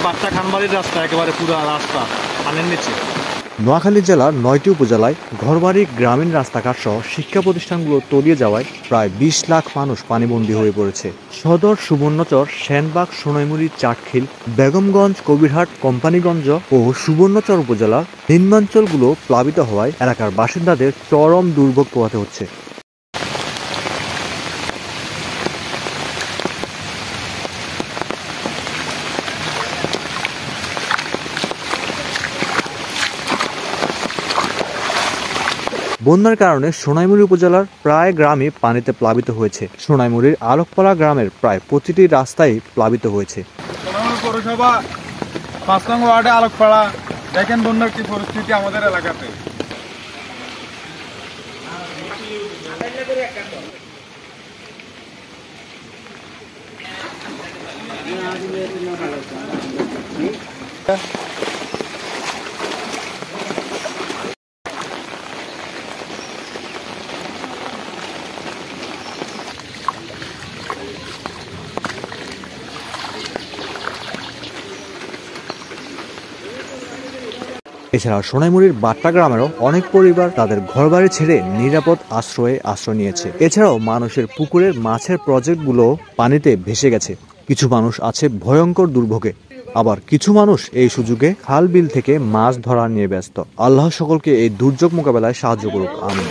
বাচ্চা খানবাড়ির রাস্তা, একেবারে পুরো রাস্তা পানির নিচে। নোয়াখালী জেলার ৯টি উপজেলায় ঘরবাড়ি, গ্রামীণ রাস্তাঘাট সহ শিক্ষা প্রতিষ্ঠানগুলো তলিয়ে যাওয়ায় প্রায় ২০ লাখ মানুষ পানিবন্দী হয়ে পড়েছে। সদর, সুবর্ণচর, সেনবাগ, সোনাইমুড়ি, চাটখিল, বেগমগঞ্জ, কবিরহাট, কোম্পানীগঞ্জ ও সুবর্ণচর উপজেলার নিম্নাঞ্চলগুলো প্লাবিত হওয়ায় এলাকার বাসিন্দাদের চরম দুর্ভোগ পোহাতে হচ্ছে। বন্যার কারণে সোনাইমুড়ি উপজেলার প্রায় গ্রামই পানিতে প্লাবিত হয়েছে। সোনাইমুড়ির আলোকপাড়া গ্রামের প্রায় প্রতিটি রাস্তাই প্লাবিত হয়েছে। সোনাইমুড়ি পৌরসভা ৫ নং ওয়ার্ডে আলোকপাড়া, দেখেন বন্যার কি পরিস্থিতি আমাদের এলাকাতে। এছাড়া সোনাইমুড়ির বাট্টা গ্রামেরও অনেক পরিবার তাদের ঘরবাড়ি ছেড়ে নিরাপদ আশ্রয় নিয়েছে। এছাড়াও মানুষের পুকুরের মাছের প্রজেক্টগুলো পানিতে ভেসে গেছে। কিছু মানুষ আছে ভয়ঙ্কর দুর্ভোগে, আবার কিছু মানুষ এই সুযোগে খাল বিল থেকে মাছ ধরা নিয়ে ব্যস্ত। আল্লাহ সকলকে এই দুর্যোগ মোকাবেলায় সাহায্য করুক, আমিন।